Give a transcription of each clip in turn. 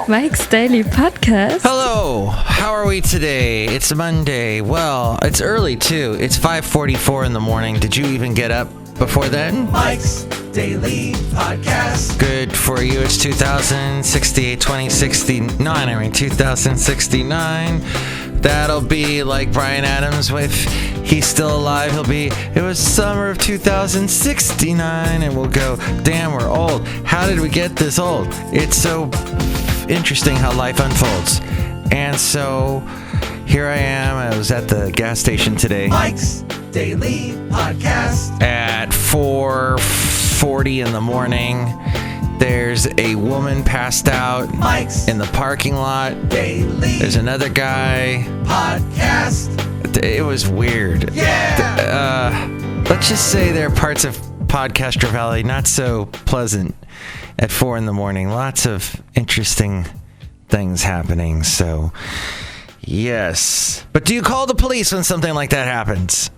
Mike's Daily Podcast. Hello, how are we today? It's Monday. Well, it's early too. It's 5:44 in the morning. Did you even get up before then? Mike's Daily Podcast. Good for you. It's 2068, 2069. 2069. That'll be like Bryan Adams. If he's still alive, he'll be, it was summer of 2069. And we'll go, damn, we're old. How did we get this old? It's so interesting how life unfolds. And so here I am. I was at the gas station today. Mike's Daily Podcast. At 4:40 in the morning. There's a woman passed out Mike's in the parking lot. Daily There's another guy. Podcast. It was weird. Yeah. Let's just say there are parts of Podcaster Valley not so pleasant at 4 in the morning. Lots of interesting things happening. So, yes. But do you call the police when something like that happens?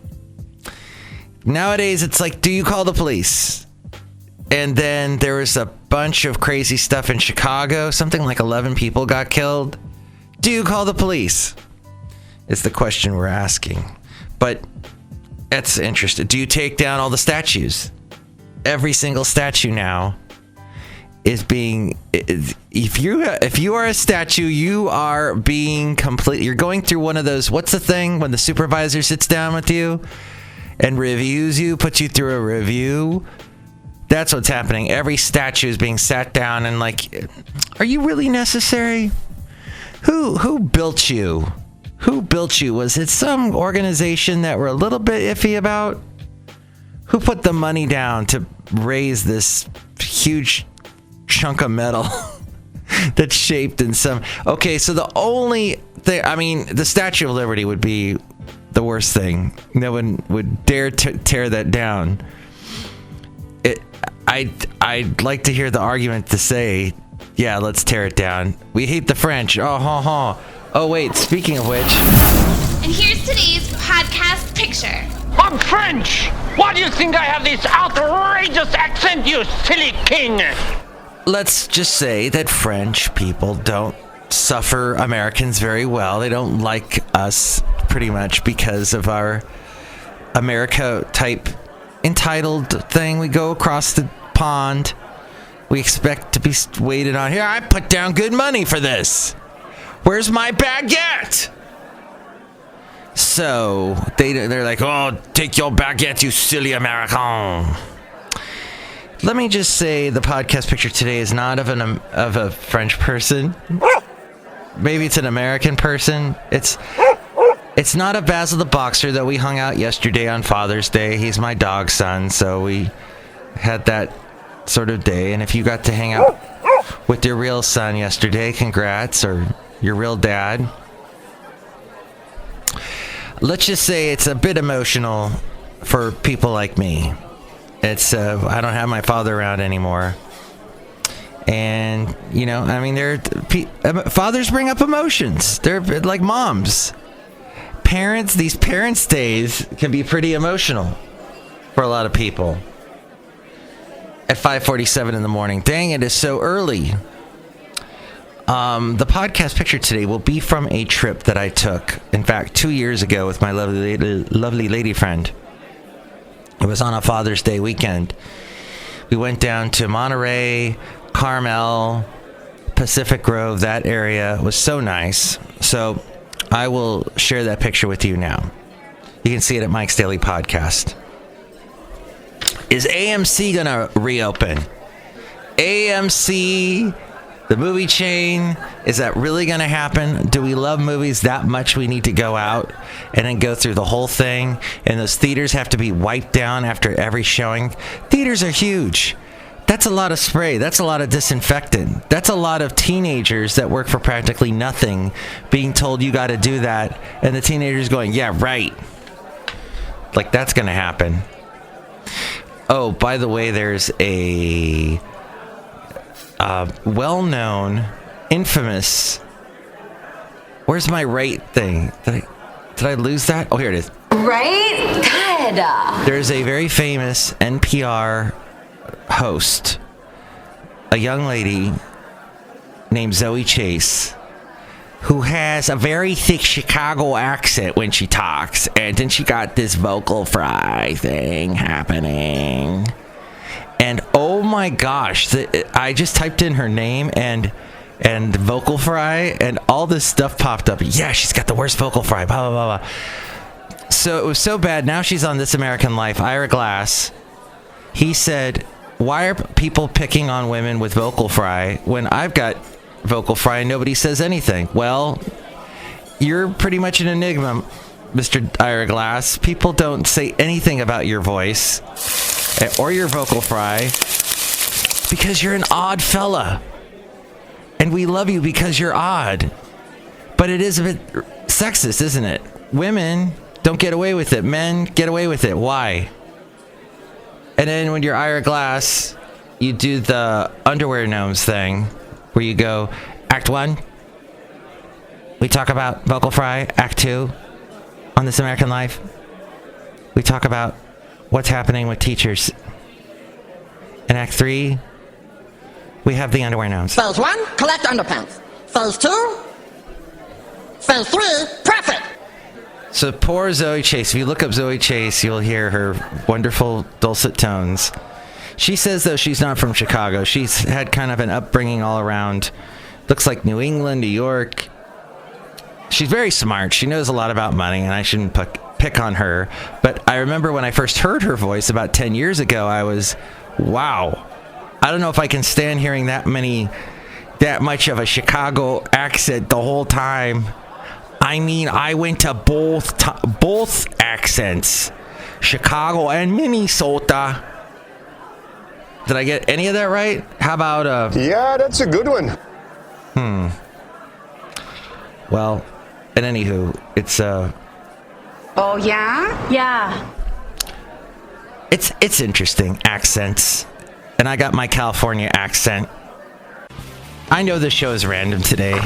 Nowadays, it's like, do you call the police? And then there was a bunch of crazy stuff in Chicago. Something like 11 people got killed. Do you call the police? It's the question we're asking. But that's interesting. Do you take down all the statues? Every single statue now is being... If you are a statue, you are being complete... You're going through one of those... What's the thing when the supervisor sits down with you and reviews you, puts you through a review? That's what's happening. Every statue is being sat down and like, are you really necessary? Who built you? Who built you? Was it some organization that we're a little bit iffy about? Who put the money down to raise this huge chunk of metal that's shaped in some... Okay, so the only thing... I mean, the Statue of Liberty would be the worst thing. No one would dare tear that down. I'd like to hear the argument to say, yeah, let's tear it down. We hate the French. Oh, ha, ha. Oh, wait, speaking of which... And here's today's podcast picture. I'm French! Why do you think I have this outrageous accent, you silly king? Let's just say that French people don't suffer Americans very well. They don't like us pretty much because of our America-type entitled thing. We go across the pond. We expect to be waited on. Here, I put down good money for this. Where's my baguette? So they're like, oh, take your baguette, you silly American. Let me just say the podcast picture today is not of a French person. Maybe it's an American person. It's not a Basil the Boxer that we hung out yesterday on Father's Day. He's my dog's son, so we had that sort of day. And if you got to hang out with your real son yesterday, congrats, or your real dad. Let's just say it's a bit emotional for people like me. It's I don't have my father around anymore. And, you know, I mean, fathers bring up emotions. They're like moms. These parents' days can be pretty emotional for a lot of people. At 5:47 in the morning. Dang, it is so early. The podcast picture today will be from a trip that I took, in fact, 2 years ago with my lovely lady friend. It was on a Father's Day weekend. We went down to Monterey, Carmel, Pacific Grove. That area was so nice. So I will share that picture with you now. You can see it at Mike's Daily Podcast. Is AMC going to reopen? AMC, the movie chain, is that really going to happen? Do we love movies that much we need to go out and then go through the whole thing? And those theaters have to be wiped down after every showing? Theaters are huge. That's a lot of spray. That's a lot of disinfectant. That's a lot of teenagers that work for practically nothing being told you got to do that. And the teenagers going, yeah, right. Like, that's going to happen. Oh, by the way, there's a well-known, infamous... Where's my right thing? Did I lose that? Oh, here it is. Right? God. There's a very famous NPR host, a young lady named Zoe Chase, who has a very thick Chicago accent when she talks. And then she got this vocal fry thing happening. And oh my gosh, I just typed in her name and vocal fry, and all this stuff popped up. Yeah, she's got the worst vocal fry, blah, blah, blah, blah. So it was so bad. Now she's on This American Life. Ira Glass, he said, why are people picking on women with vocal fry when I've got vocal fry and nobody says anything? Well, you're pretty much an enigma, Mr. Ira Glass. People don't say anything about your voice or your vocal fry because you're an odd fella. And we love you because you're odd. But it is a bit sexist, isn't it? Women don't get away with it. Men get away with it. Why? And then when you're Ira Glass, you do the underwear gnomes thing where you go, Act 1, we talk about vocal fry. Act 2, on This American Life, we talk about what's happening with teachers. In Act 3, we have the underwear gnomes. Phase 1, collect underpants. Phase 2, Phase 3, profit. So poor Zoe Chase. If you look up Zoe Chase, you'll hear her wonderful dulcet tones. She says, though, she's not from Chicago. She's had kind of an upbringing all around. Looks like New England, New York. She's very smart. She knows a lot about money, and I shouldn't pick on her. But I remember when I first heard her voice about 10 years ago, I was, wow. I don't know if I can stand hearing that much of a Chicago accent the whole time. I mean, I went to both accents, Chicago and Minnesota. Did I get any of that right? How about Yeah, that's a good one. Well, and anywho, it's Oh yeah? Yeah. It's interesting accents, and I got my California accent. I know this show is random today.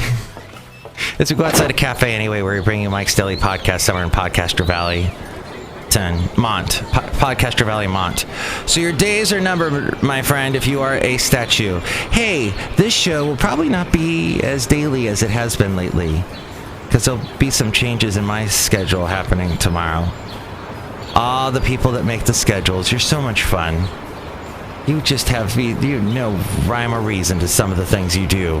As we go outside a cafe anyway, we're bringing Mike's Daily Podcast somewhere in Podcaster Valley, Podcaster Valley, Mont. So your days are numbered, my friend, if you are a statue. Hey, this show will probably not be as daily as it has been lately, because there'll be some changes in my schedule happening tomorrow. Ah, the people that make the schedules, you're so much fun. You just have no rhyme or reason to some of the things you do.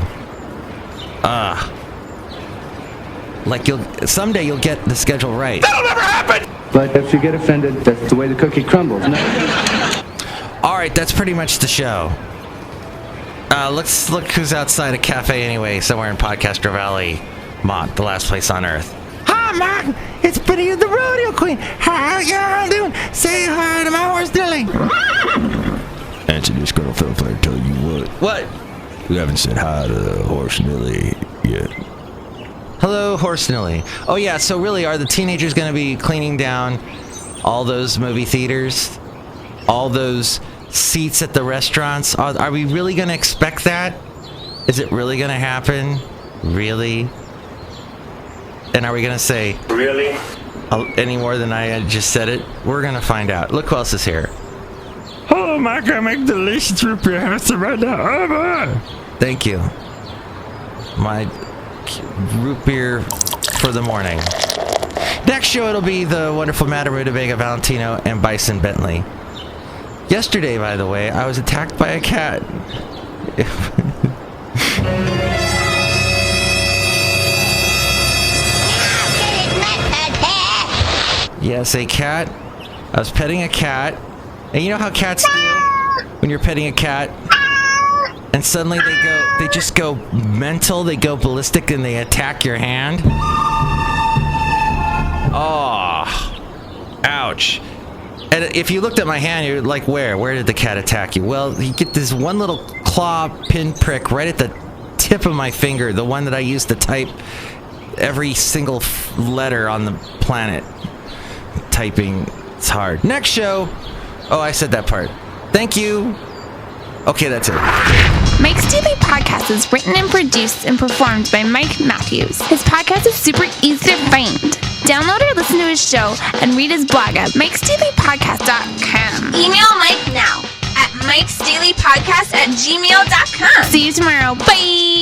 Like someday you'll get the schedule right. That'll never happen! But if you get offended, that's the way the cookie crumbles. No. All right, that's pretty much the show. Let's look who's outside a cafe anyway, somewhere in Podcaster Valley, Mont, the last place on Earth. Hi, Mont. It's Benita the Rodeo Queen. How y'all doing? Say hi to my horse, Dilly. Answer this Disgruntled Fiddle Player. Tell you what. What? We haven't said hi to Horse Nilly yet. Hello, Horse Nilly. Oh yeah, so really, are the teenagers going to be cleaning down all those movie theaters? All those seats at the restaurants? Are we really going to expect that? Is it really going to happen? Really? And are we going to say, really? Any more than I just said it? We're going to find out. Look who else is here. Oh, my God, make delicious root beer right now. Oh, boy. Thank you. My root beer for the morning. Next show, it'll be the wonderful Madame Rootabega, Valentino, and Bison Bentley. Yesterday, by the way, I was attacked by a cat. Yes, a cat. I was petting a cat. And you know how cats do when you're petting a cat? And suddenly they just go mental, they go ballistic, and they attack your hand. Oh, ouch. And if you looked at my hand, you're like, where did the cat attack you? Well, you get this one little claw pinprick right at the tip of my finger, the one that I use to type every single letter on the planet. Typing, it's hard. Next show. Oh, I said that part. Thank you. Okay, that's it. Mike's Daily Podcast is written and produced and performed by Mike Matthews. His podcast is super easy to find. Download or listen to his show and read his blog at mikesdailypodcast.com. Email Mike now at mikesdailypodcast@gmail.com. See you tomorrow. Bye!